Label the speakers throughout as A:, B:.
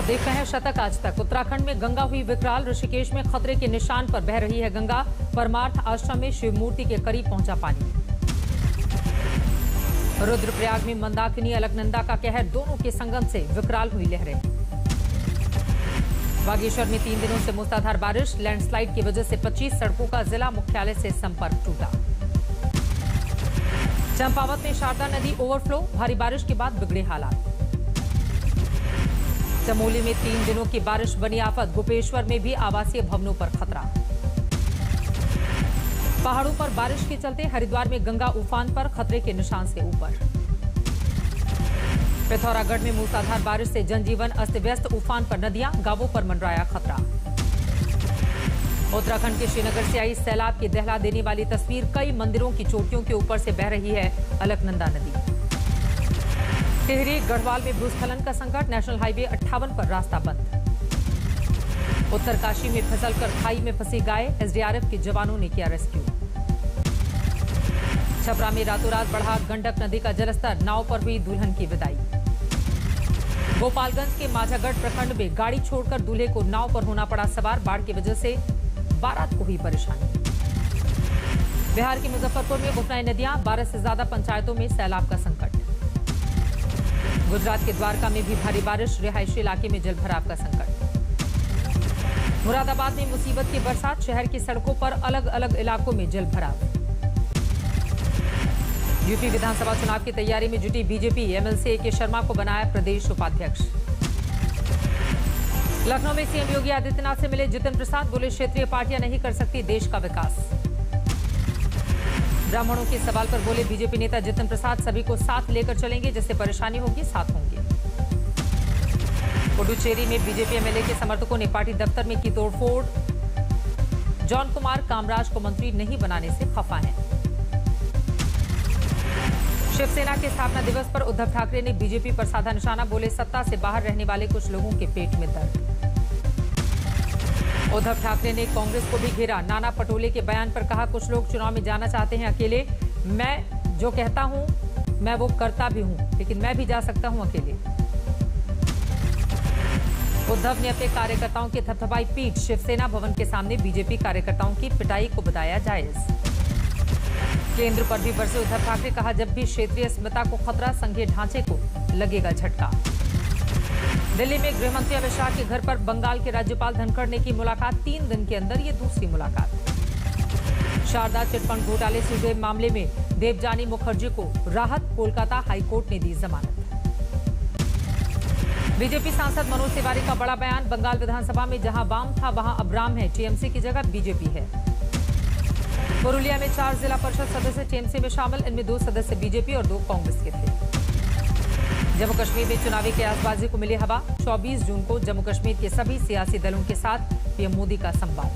A: आप देख रहे हैं शतक आज तक। उत्तराखंड में गंगा हुई विकराल। ऋषिकेश में खतरे के निशान पर बह रही है गंगा। परमार्थ आश्रम में शिव मूर्ति के करीब पहुंचा पानी। रुद्रप्रयाग में मंदाकिनी अलकनंदा का कहर। दोनों के संगम से विकराल हुई लहरें। बागेश्वर में 3 दिनों से मूसलाधार बारिश। लैंडस्लाइड की वजह से 25 सड़कों का जिला मुख्यालय से संपर्क टूटा। चंपावत में शारदा नदी ओवरफ्लो। भारी बारिश के बाद बिगड़े हालात। चमोली में 3 दिनों की बारिश बनी आफत। गोपेश्वर में भी आवासीय भवनों पर खतरा। पहाड़ों पर बारिश के चलते हरिद्वार में गंगा उफान पर, खतरे के निशान से ऊपर। पिथौरागढ़ में मूसलाधार बारिश से जनजीवन अस्त व्यस्त। उफान पर नदियां, गांवों पर मंडराया खतरा। उत्तराखंड के श्रीनगर से आई सैलाब की दहला देने वाली तस्वीर। कई मंदिरों की चोटियों के ऊपर से बह रही है अलकनंदा नदी। टिहरी गढ़वाल में भूस्खलन का संकट। नेशनल हाईवे 58 पर रास्ता बंद। उत्तरकाशी में फिसलकर खाई में फंसी गाय। एसडीआरएफ के जवानों ने किया रेस्क्यू। छपरा में रातों रात बढ़ा गंडक नदी का जलस्तर। नाव पर हुई दुल्हन की विदाई। गोपालगंज के माझागढ़ प्रखंड में गाड़ी छोड़कर दूल्हे को नाव पर होना पड़ा सवार। बाढ़ की वजह से बारात को हुई परेशानी। बिहार के मुजफ्फरपुर में उफनाई नदियां। 12 से ज्यादा पंचायतों में सैलाब का संकट। गुजरात के द्वारका में भी भारी बारिश। रिहायशी इलाके में जलभराव का संकट। मुरादाबाद में मुसीबत की बरसात। शहर की सड़कों पर अलग अलग इलाकों में जलभराव। यूपी विधानसभा चुनाव की तैयारी में जुटी बीजेपी। एमएलसी ए के शर्मा को बनाया प्रदेश उपाध्यक्ष। लखनऊ में सीएम योगी आदित्यनाथ से मिले जितिन प्रसाद। बोले क्षेत्रीय पार्टियां नहीं कर सकती देश का विकास। ब्राह्मणों के सवाल पर बोले बीजेपी नेता जितिन प्रसाद, सभी को साथ लेकर चलेंगे, जिससे परेशानी होगी साथ होंगे। पुडुचेरी में बीजेपी एमएलए के समर्थकों ने पार्टी दफ्तर में की तोड़फोड़। जॉन कुमार कामराज को मंत्री नहीं बनाने से खफा हैं। शिवसेना के स्थापना दिवस पर उद्धव ठाकरे ने बीजेपी पर साधा निशाना। बोले सत्ता से बाहर रहने वाले कुछ लोगों के पेट में दर्द। उद्धव ठाकरे ने कांग्रेस को भी घेरा। नाना पटोले के बयान पर कहा, कुछ लोग चुनाव में जाना चाहते हैं अकेले। मैं जो कहता हूं मैं वो करता भी हूं, लेकिन मैं भी जा सकता हूं अकेले। उद्धव ने अपने कार्यकर्ताओं की थपथपाई पीठ। शिवसेना भवन के सामने बीजेपी कार्यकर्ताओं की पिटाई को बताया जायज। केंद्र पर भी बरसे उद्धव ठाकरे। कहा, जब भी क्षेत्रीय अस्मिता को खतरा, संघीय ढांचे को लगेगा झटका। दिल्ली में गृह मंत्री अमित शाह के घर पर बंगाल के राज्यपाल धनखड़ ने की मुलाकात। 3 दिन के अंदर ये दूसरी मुलाकात। शारदा चिटफंड घोटाले से जुड़े मामले में देवजानी मुखर्जी को राहत। कोलकाता हाईकोर्ट ने दी जमानत। बीजेपी सांसद मनोज तिवारी का बड़ा बयान। बंगाल विधानसभा में जहां वाम था वहां अब राम है। टीएमसी की जगह बीजेपी है। पुरुलिया में 4 जिला परिषद सदस्य टीएमसी में शामिल। इनमें 2 सदस्य बीजेपी और 2 कांग्रेस के थे। जम्मू कश्मीर में चुनावी कयासबाजी को मिली हवा। 24 जून को जम्मू कश्मीर के सभी सियासी दलों के साथ पीएम मोदी का संवाद।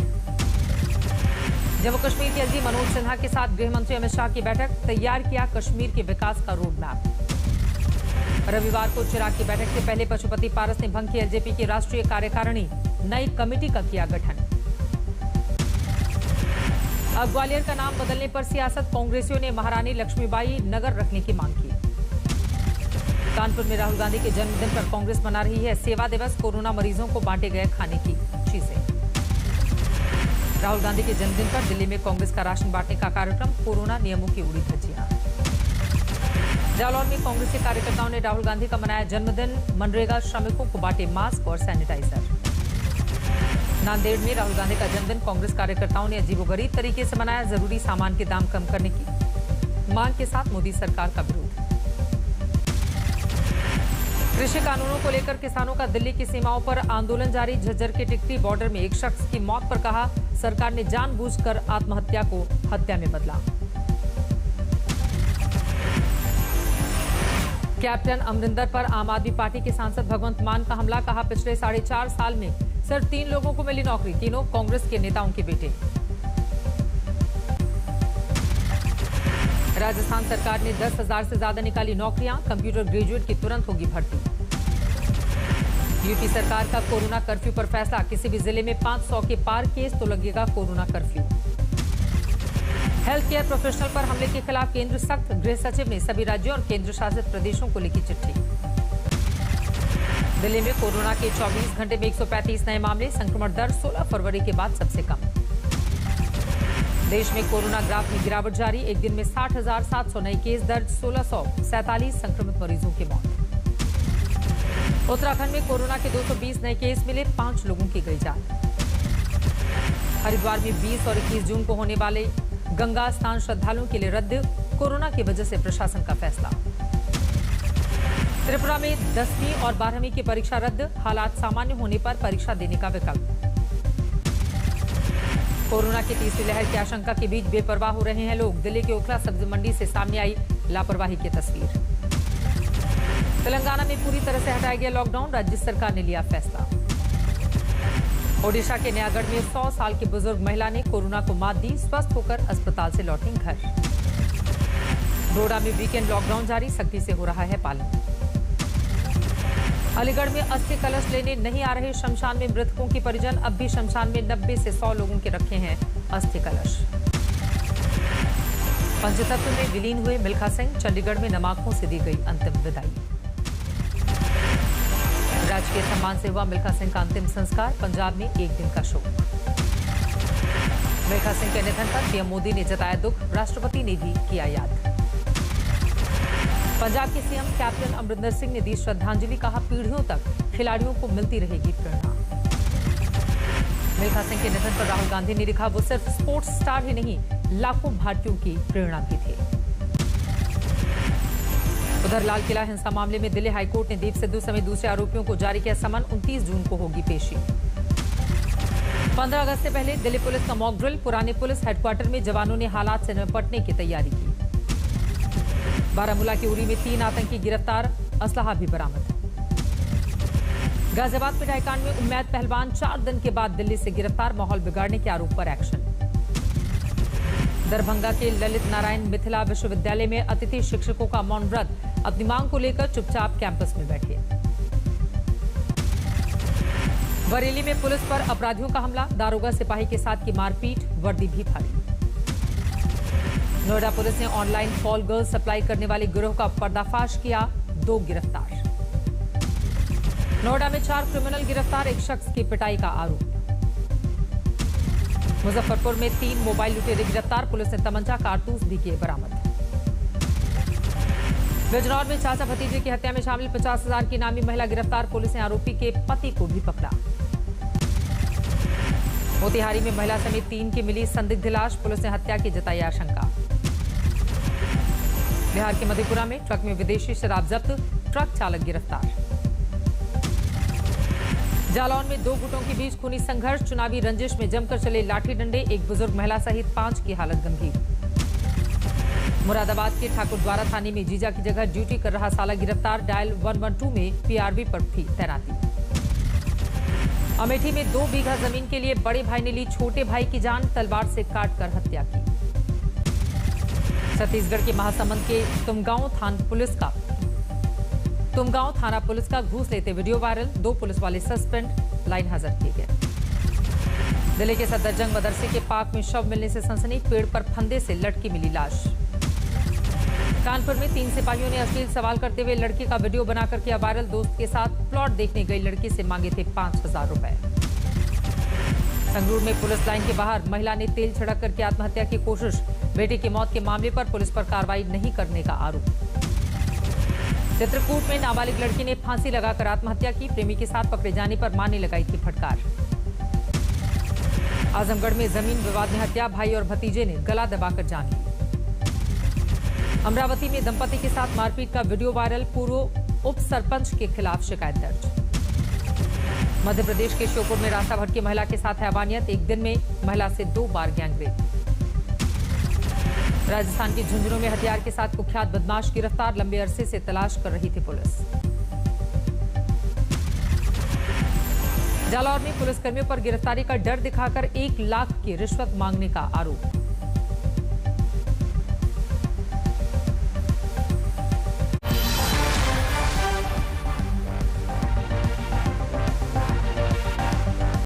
A: जम्मू कश्मीर के एसपी मनोज सिन्हा के साथ गृह मंत्री अमित शाह की बैठक। तैयार किया कश्मीर के विकास का रोड मैप। रविवार को चिराग की बैठक से पहले पशुपति पारस ने भंग की एलजेपी की राष्ट्रीय कार्यकारिणी। नई कमेटी का किया गठन। अब ग्वालियर का नाम बदलने पर सियासत। कांग्रेसियों ने महारानी लक्ष्मीबाई नगर रखने की मांग की। कानपुर में राहुल गांधी के जन्मदिन पर कांग्रेस मना रही है सेवा दिवस। कोरोना मरीजों को बांटे गए खाने की चीजें। राहुल गांधी के जन्मदिन पर दिल्ली में कांग्रेस का राशन बांटने का कार्यक्रम। कोरोना नियमों की उड़ी धज्जियां। जालौर में कांग्रेस के कार्यकर्ताओं ने राहुल गांधी का मनाया जन्मदिन। मनरेगा श्रमिकों को बांटे मास्क और सैनिटाइजर। नांदेड़ में राहुल गांधी का जन्मदिन कांग्रेस कार्यकर्ताओं ने अजीबोगरीब तरीके से मनाया। जरूरी सामान के दाम कम करने की मांग के साथ मोदी सरकार का विरोध। कृषि कानूनों को लेकर किसानों का दिल्ली की सीमाओं पर आंदोलन जारी। झज्जर के टिकरी बॉर्डर में एक शख्स की मौत पर कहा, सरकार ने जानबूझकर आत्महत्या को हत्या में बदला। कैप्टन अमरिंदर पर आम आदमी पार्टी के सांसद भगवंत मान का हमला। कहा, पिछले 4.5 साल में सिर्फ 3 लोगों को मिली नौकरी। तीनों कांग्रेस के नेताओं के बेटे। राजस्थान सरकार ने 10,000 से ज्यादा निकाली नौकरियां। कंप्यूटर ग्रेजुएट की तुरंत होगी भर्ती। यूपी सरकार का कोरोना कर्फ्यू पर फैसला। किसी भी जिले में 500 के पार केस तो लगेगा corona curfew. Health care professional पर हमले के खिलाफ केंद्र सख्त। गृह सचिव ने सभी राज्यों और केंद्र शासित प्रदेशों को लिखी चिट्ठी। दिल्ली में कोरोना के 24 घंटे में 135 नए मामले, संक्रमण दर 16 फरवरी के बाद सबसे कम। देश में कोरोना ग्राफ में गिरावट जारी, एक दिन में 60,700 नए केस दर्ज, 1647 संक्रमित मरीजों की मौत। उत्तराखंड में कोरोना के 220 नए केस मिले, 5 लोगों की गई जान। हरिद्वार में 20 और 21 जून को होने वाले गंगा स्नान श्रद्धालुओं के लिए रद्द, कोरोना की वजह से प्रशासन का फैसला। त्रिपुरा में 10वीं और 12वीं की परीक्षा रद्द, हालात सामान्य होने पर परीक्षा देने का विकल्प। कोरोना की तीसरी लहर की आशंका के बीच बेपरवाह हो रहे हैं लोग, दिल्ली के ओखला सब्जी मंडी से सामने आई लापरवाही की तस्वीर। तेलंगाना में पूरी तरह से हटाया गया लॉकडाउन, राज्य सरकार ने लिया फैसला। ओडिशा के नयागढ़ में 100 साल की बुजुर्ग महिला ने कोरोना को मात दी, स्वस्थ होकर अस्पताल से लौटी घर। डोडा में वीकेंड लॉकडाउन जारी, सख्ती से हो रहा है पालन। अलीगढ़ में अस्थि कलश लेने नहीं आ रहे शमशान में मृतकों की परिजन, अब भी शमशान में 90 से 100 लोगों के रखे हैं अस्थि कलश। पंचतत्व में विलीन हुए मिल्खा सिंह, चंडीगढ़ में नमाकों से दी गई अंतिम विदाई। राजकीय सम्मान से हुआ मिल्खा सिंह का अंतिम संस्कार, पंजाब में एक दिन का शोक। मिल्खा सिंह के निधन पर पीएम मोदी ने जताया दुख, राष्ट्रपति ने भी किया याद। पंजाब के सीएम कैप्टन अमरिंदर सिंह ने दी श्रद्धांजलि, कहा पीढ़ियों तक खिलाड़ियों को मिलती रहेगी प्रेरणा। मिल्खा सिंह के निधन पर राहुल गांधी ने लिखा, वो सिर्फ स्पोर्ट्स स्टार ही नहीं, लाखों भारतीयों की प्रेरणा भी थे। उधर लाल किला हिंसा मामले में दिल्ली हाईकोर्ट ने दीप सिद्धू समेत दूसरे आरोपियों को जारी किया समन, 29 जून को होगी पेशी। 15 अगस्त से पहले दिल्ली पुलिस का मॉक ड्रिल, पुराने पुलिस हेडक्वार्टर में जवानों ने हालात से निपटने की तैयारी की। बारामूला की उरी में 3 आतंकी गिरफ्तार, असलहा भी बरामद। गाजियाबाद पिटाईकांड में उम्मैद पहलवान 4 दिन के बाद दिल्ली से गिरफ्तार, माहौल बिगाड़ने के आरोप पर एक्शन। दरभंगा के ललित नारायण मिथिला विश्वविद्यालय में अतिथि शिक्षकों का मौन व्रत, अपनी मांग को लेकर चुपचाप कैंपस में बैठे। बरेली में पुलिस पर अपराधियों का हमला, दारोगा सिपाही के साथ की मारपीट, वर्दी भी फाड़ी। नोएडा पुलिस ने ऑनलाइन कॉल गर्ल सप्लाई करने वाले गिरोह का पर्दाफाश किया, 2 गिरफ्तार। नोएडा में 4 क्रिमिनल गिरफ्तार, एक शख्स की पिटाई का आरोप। मुजफ्फरपुर में 3 मोबाइल लुटेरे गिरफ्तार, पुलिस ने तमंचा कारतूस भी किए बरामद। बिजनौर में चाचा भतीजे की हत्या में शामिल 50,000 की नामी महिला गिरफ्तार, पुलिस ने आरोपी के पति को भी पकड़ा। मोतिहारी में महिला समेत 3 की मिली संदिग्ध लाश, पुलिस ने हत्या की जताई आशंका। बिहार के मधेपुरा में ट्रक में विदेशी शराब जब्त, ट्रक चालक गिरफ्तार। जालौन में 2 गुटों के बीच खूनी संघर्ष, चुनावी रंजिश में जमकर चले लाठी डंडे, एक बुजुर्ग महिला सहित 5 की हालत गंभीर। मुरादाबाद के ठाकुरद्वारा थाने में जीजा की जगह ड्यूटी कर रहा साला गिरफ्तार, डायल 112 में पीआरवी पर थी तैनाती। अमेठी में 2 बीघा जमीन के लिए बड़े भाई ने ली छोटे भाई की जान, तलवार से काटकर हत्या की। छत्तीसगढ़ के महासमुंद के तुमगांव थाना पुलिस का घूस लेते वीडियो वायरल, 2 पुलिस वाले सस्पेंड, लाइन हाजिर किए गए। दिल्ली के सफदरजंग मदरसे के पार्क में शव मिलने से सनसनी, पेड़ पर फंदे से लटकी मिली लाश। कानपुर में 3 सिपाहियों ने अश्लील सवाल करते हुए लड़की का वीडियो बनाकर किया वायरल, दोस्त के साथ प्लॉट देखने गई लड़की से मांगे थे 5,000 रुपए। संगरूर में पुलिस लाइन के बाहर महिला ने तेल छिड़क करके आत्महत्या की कोशिश, बेटे की मौत के मामले पर पुलिस पर कार्रवाई नहीं करने का आरोप। चित्रकूट में नाबालिग लड़की ने फांसी लगाकर आत्महत्या की, प्रेमी के साथ पकड़े जाने पर मां ने लगाई थी फटकार। आजमगढ़ में जमीन विवाद में हत्या, भाई और भतीजे ने गला दबाकर जान ली। अमरावती में दंपति के साथ मारपीट का वीडियो वायरल, पूर्व उप सरपंच के खिलाफ शिकायत दर्ज। मध्य प्रदेश के श्योपुर में रास्ता भटकी महिला के साथ हैवानियत, एक दिन में महिला से 2 बार गैंगरेप। राजस्थान के झुंझुनू में हथियार के साथ कुख्यात बदमाश गिरफ्तार, लंबे अरसे से तलाश कर रही थी पुलिस। जालौर में पुलिसकर्मियों पर गिरफ्तारी का डर दिखाकर 1 लाख की रिश्वत मांगने का आरोप।